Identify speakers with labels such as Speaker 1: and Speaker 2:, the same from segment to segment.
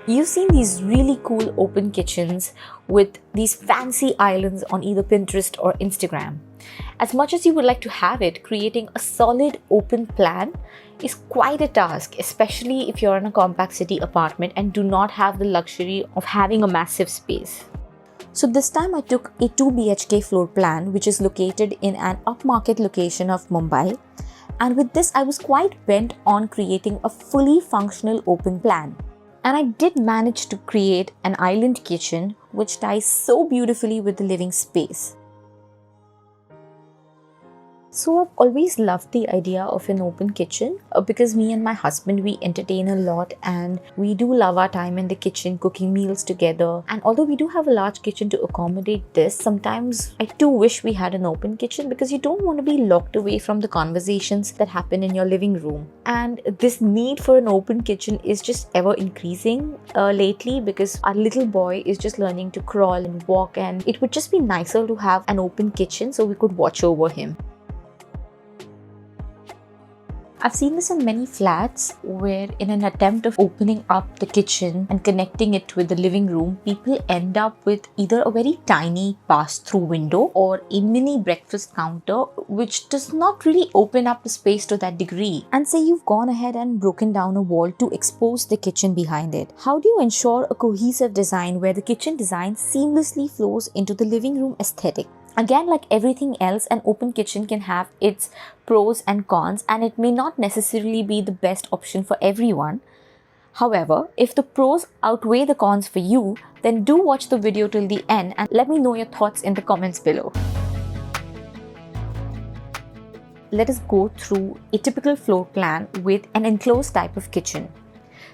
Speaker 1: You've seen these really cool open kitchens with these fancy islands on either Pinterest or Instagram. As much as you would like to have it, creating a solid open plan is quite a task, especially if you're in a compact city apartment and do not have the luxury of having a massive space. So this time I took a 2 BHK floor plan which is located in an upmarket location of Mumbai, and with this I was quite bent on creating a fully functional open plan. And I did manage to create an island kitchen which ties so beautifully with the living space. So I've always loved the idea of an open kitchen because me and my husband, we entertain a lot and we do love our time in the kitchen cooking meals together. And although we do have a large kitchen to accommodate this, sometimes I do wish we had an open kitchen because you don't want to be locked away from the conversations that happen in your living room. And this need for an open kitchen is just ever increasing lately because our little boy is just learning to crawl and walk, and it would just be nicer to have an open kitchen so we could watch over him. I've seen this in many flats where in an attempt of opening up the kitchen and connecting it with the living room, people end up with either a very tiny pass-through window or a mini breakfast counter which does not really open up the space to that degree. And say you've gone ahead and broken down a wall to expose the kitchen behind it. How do you ensure a cohesive design where the kitchen design seamlessly flows into the living room aesthetic? Again, like everything else, an open kitchen can have its pros and cons, and it may not necessarily be the best option for everyone. However, if the pros outweigh the cons for you, then do watch the video till the end and let me know your thoughts in the comments below. Let us go through a typical floor plan with an enclosed type of kitchen.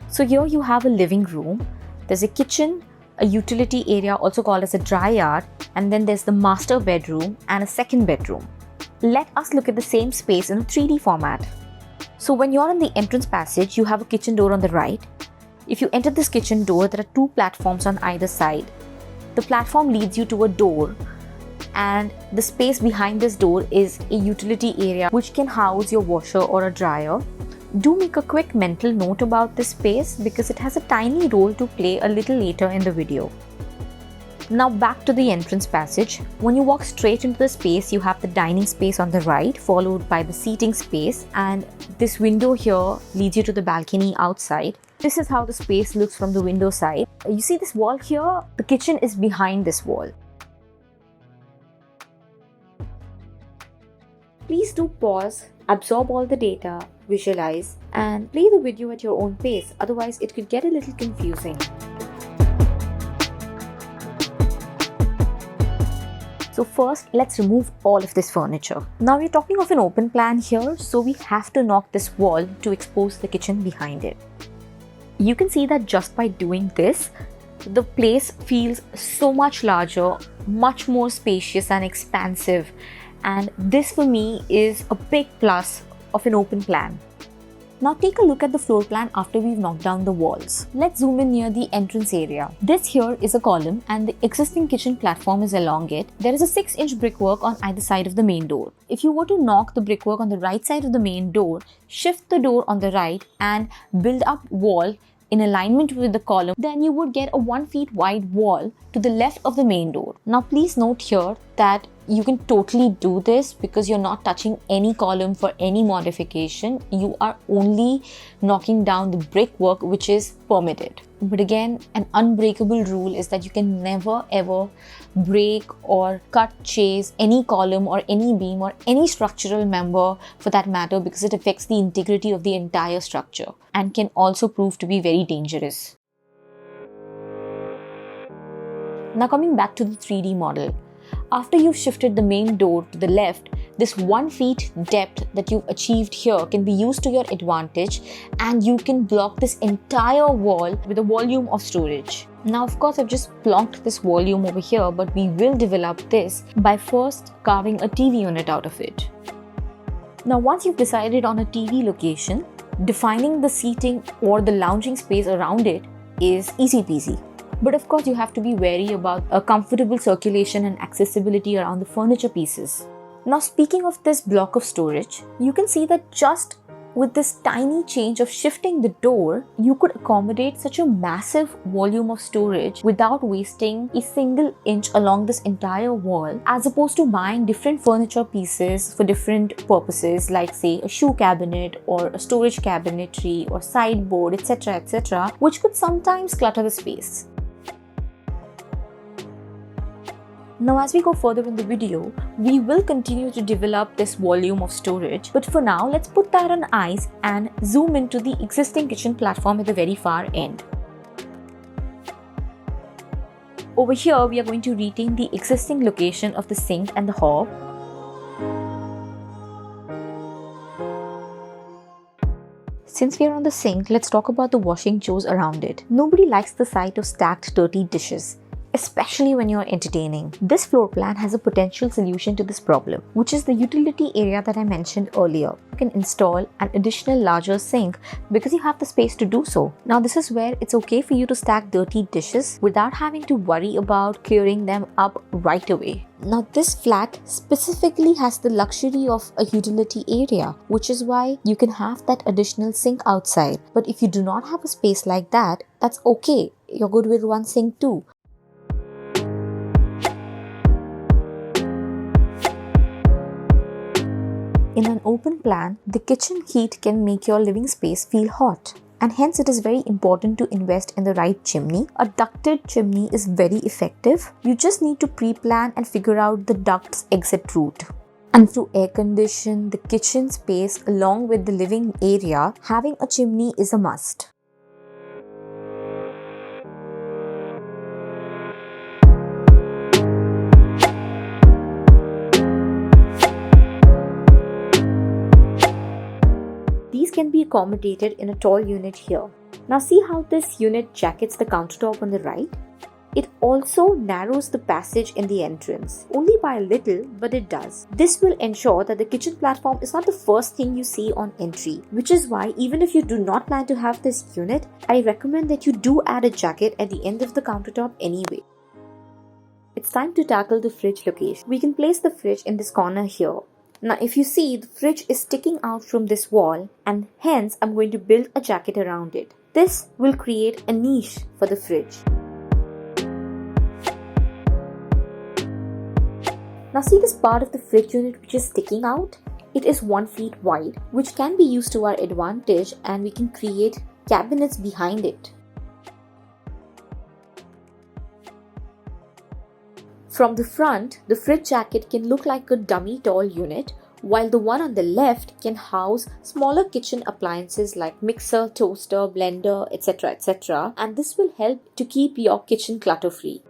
Speaker 1: So here you have a living room, there's a kitchen, a utility area also called as a dry yard, and then there's the master bedroom and a second bedroom. Let us look at the same space in a 3D format. So when you're in the entrance passage, you have a kitchen door on the right. If you enter this kitchen door, there are 2 platforms on either side. The platform leads you to a door, and the space behind this door is a utility area which can house your washer or a dryer. Do make a quick mental note about this space because it has a tiny role to play a little later in the video. Now back to the entrance passage. When you walk straight into the space, you have the dining space on the right, followed by the seating space, and this window here leads you to the balcony outside. This is how the space looks from the window side. You see this wall here? The kitchen is behind this wall. Please do pause, absorb all the data, visualize, and play the video at your own pace, otherwise it could get a little confusing. So first, let's remove all of this furniture. Now we're talking of an open plan here, so we have to knock this wall to expose the kitchen behind it. You can see that just by doing this, the place feels so much larger, much more spacious and expansive. And this for me is a big plus of an open plan. Now take a look at the floor plan after we've knocked down the walls. Let's zoom in near the entrance area. This here is a column and the existing kitchen platform is along it. There is a 6-inch brickwork on either side of the main door. If you were to knock the brickwork on the right side of the main door, shift the door on the right and build up wall in alignment with the column, then you would get a 1 feet wide wall to the left of the main door. Now please note here that you can totally do this because you're not touching any column for any modification. You are only knocking down the brickwork which is permitted. But again, an unbreakable rule is that you can never ever break or cut, chase any column or any beam or any structural member for that matter, because it affects the integrity of the entire structure and can also prove to be very dangerous. Now coming back to the 3D model. After you've shifted the main door to the left, this 1 feet depth that you've achieved here can be used to your advantage, and you can block this entire wall with a volume of storage. Now of course I've just blocked this volume over here, but we will develop this by first carving a TV unit out of it. Now once you've decided on a TV location, defining the seating or the lounging space around it is easy peasy. But of course you have to be wary about a comfortable circulation and accessibility around the furniture pieces. Now speaking of this block of storage, you can see that just with this tiny change of shifting the door, you could accommodate such a massive volume of storage without wasting a single inch along this entire wall, as opposed to buying different furniture pieces for different purposes, like say a shoe cabinet or a storage cabinetry or sideboard, etc., which could sometimes clutter the space. Now as we go further in the video, we will continue to develop this volume of storage, but for now let's put that on ice and zoom into the existing kitchen platform at the very far end. Over here we are going to retain the existing location of the sink and the hob. Since we are on the sink, let's talk about the washing chores around it. Nobody likes the sight of stacked dirty dishes, especially when you're entertaining. This floor plan has a potential solution to this problem, which is the utility area that I mentioned earlier. You can install an additional larger sink because you have the space to do so. Now this is where it's okay for you to stack dirty dishes without having to worry about clearing them up right away. Now this flat specifically has the luxury of a utility area, which is why you can have that additional sink outside. But if you do not have a space like that, that's okay. You're good with one sink too. In an open plan, the kitchen heat can make your living space feel hot, and hence it is very important to invest in the right chimney. A ducted chimney is very effective. You just need to pre-plan and figure out the duct's exit route. And to air condition the kitchen space along with the living area, having a chimney is a must. These can be accommodated in a tall unit here. Now see how this unit jackets the countertop on the right? It also narrows the passage in the entrance, only by a little, but it does. This will ensure that the kitchen platform is not the first thing you see on entry, which is why even if you do not plan to have this unit, I recommend that you do add a jacket at the end of the countertop anyway. It's time to tackle the fridge location. We can place the fridge in this corner here. Now if you see, the fridge is sticking out from this wall, and hence I'm going to build a jacket around it. This will create a niche for the fridge. Now see this part of the fridge unit which is sticking out? It is 1 feet wide, which can be used to our advantage, and we can create cabinets behind it. From the front, the fridge jacket can look like a dummy tall unit, while the one on the left can house smaller kitchen appliances like mixer, toaster, blender, etc., and this will help to keep your kitchen clutter-free.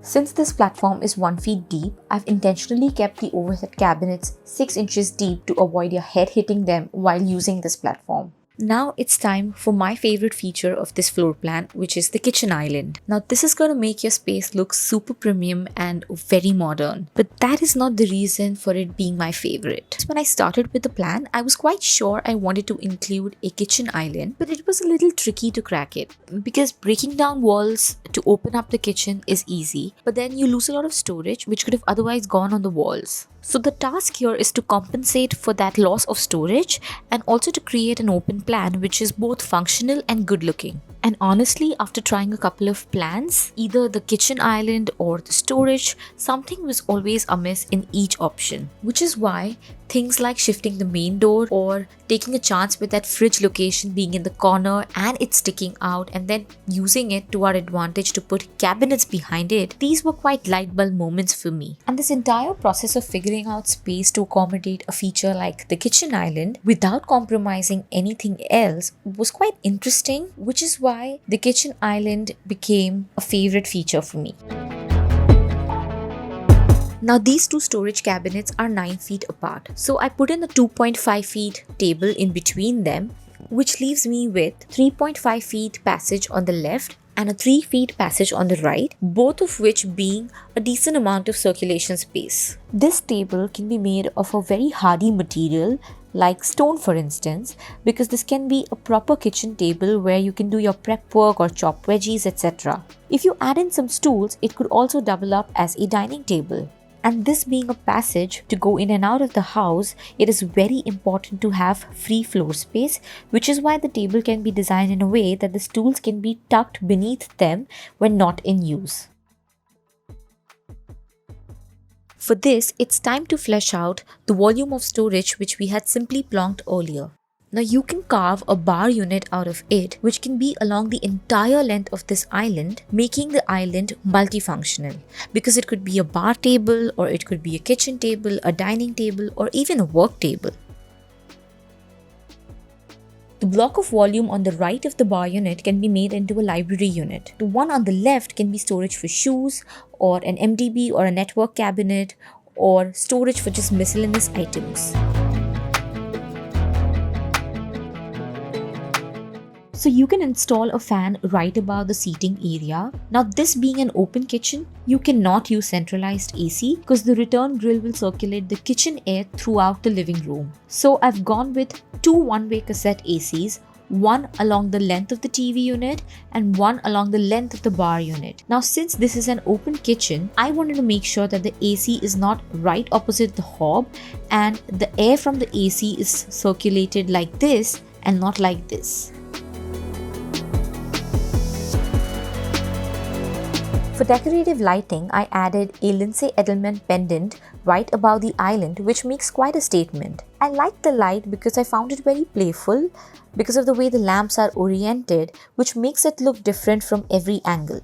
Speaker 1: Since this platform is 1 feet deep, I've intentionally kept the overhead cabinets 6 inches deep to avoid your head hitting them while using this platform. Now it's time for my favorite feature of this floor plan, which is the kitchen island. Now this is going to make your space look super premium and very modern, but that is not the reason for it being my favorite. When I started with the plan, I was quite sure I wanted to include a kitchen island, but it was a little tricky to crack it because breaking down walls to open up the kitchen is easy, but then you lose a lot of storage which could have otherwise gone on the walls. So the task here is to compensate for that loss of storage and also to create an open plan which is both functional and good looking. And honestly, after trying a couple of plans, either the kitchen island or the storage, something was always amiss in each option. Which is why things like shifting the main door or taking a chance with that fridge location being in the corner and it sticking out and then using it to our advantage to put cabinets behind it, these were quite light bulb moments for me. And this entire process of figuring out space to accommodate a feature like the kitchen island without compromising anything else was quite interesting, which is why the kitchen island became a favorite feature for me. Now these two storage cabinets are 9 feet apart, so I put in a 2.5 feet table in between them, which leaves me with 3.5 feet passage on the left and a 3 feet passage on the right, both of which being a decent amount of circulation space. This table can be made of a very hardy material like stone, for instance, because this can be a proper kitchen table where you can do your prep work or chop veggies, etc. If you add in some stools, it could also double up as a dining table. And this being a passage to go in and out of the house, it is very important to have free floor space, which is why the table can be designed in a way that the stools can be tucked beneath them when not in use. For this, it's time to flesh out the volume of storage which we had simply plonked earlier. Now you can carve a bar unit out of it, which can be along the entire length of this island, making the island multifunctional, because it could be a bar table, or it could be a kitchen table, a dining table, or even a work table. The block of volume on the right of the bar unit can be made into a library unit. The one on the left can be storage for shoes, or an MDB or a network cabinet, or storage for just miscellaneous items. So you can install a fan right above the seating area. Now this being an open kitchen, you cannot use centralized AC because the return grill will circulate the kitchen air throughout the living room. So I've gone with two one-way cassette ACs, one along the length of the TV unit and one along the length of the bar unit. Now since this is an open kitchen, I wanted to make sure that the AC is not right opposite the hob and the air from the AC is circulated like this and not like this. For decorative lighting, I added a Lindsay Edelman pendant right above the island, which makes quite a statement. I liked the light because I found it very playful because of the way the lamps are oriented, which makes it look different from every angle.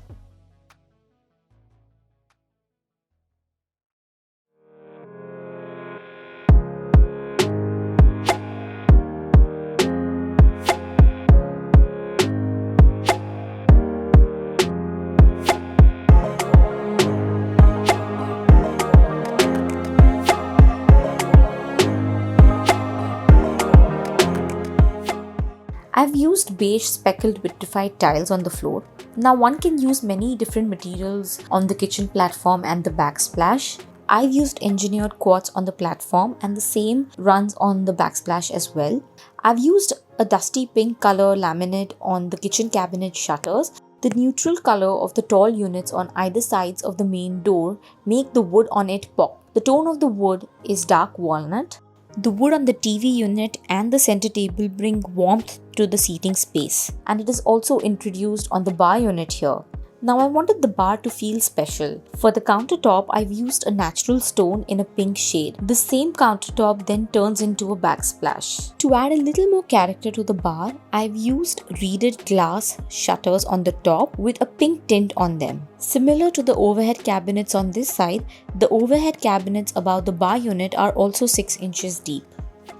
Speaker 1: I've used beige speckled vitrified tiles on the floor. Now one can use many different materials on the kitchen platform and the backsplash. I've used engineered quartz on the platform and the same runs on the backsplash as well. I've used a dusty pink color laminate on the kitchen cabinet shutters. The neutral color of the tall units on either sides of the main door make the wood on it pop. The tone of the wood is dark walnut. The wood on the TV unit and the center table bring warmth to the seating space, and it is also introduced on the bar unit here. Now I wanted the bar to feel special. For the countertop, I've used a natural stone in a pink shade. The same countertop then turns into a backsplash. To add a little more character to the bar, I've used reeded glass shutters on the top with a pink tint on them. Similar to the overhead cabinets on this side, the overhead cabinets above the bar unit are also 6 inches deep.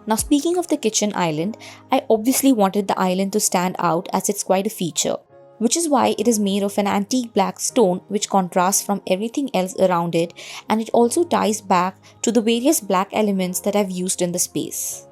Speaker 1: Now speaking of the kitchen island, I obviously wanted the island to stand out as it's quite a feature, which is why it is made of an antique black stone which contrasts from everything else around it, and it also ties back to the various black elements that I've used in the space.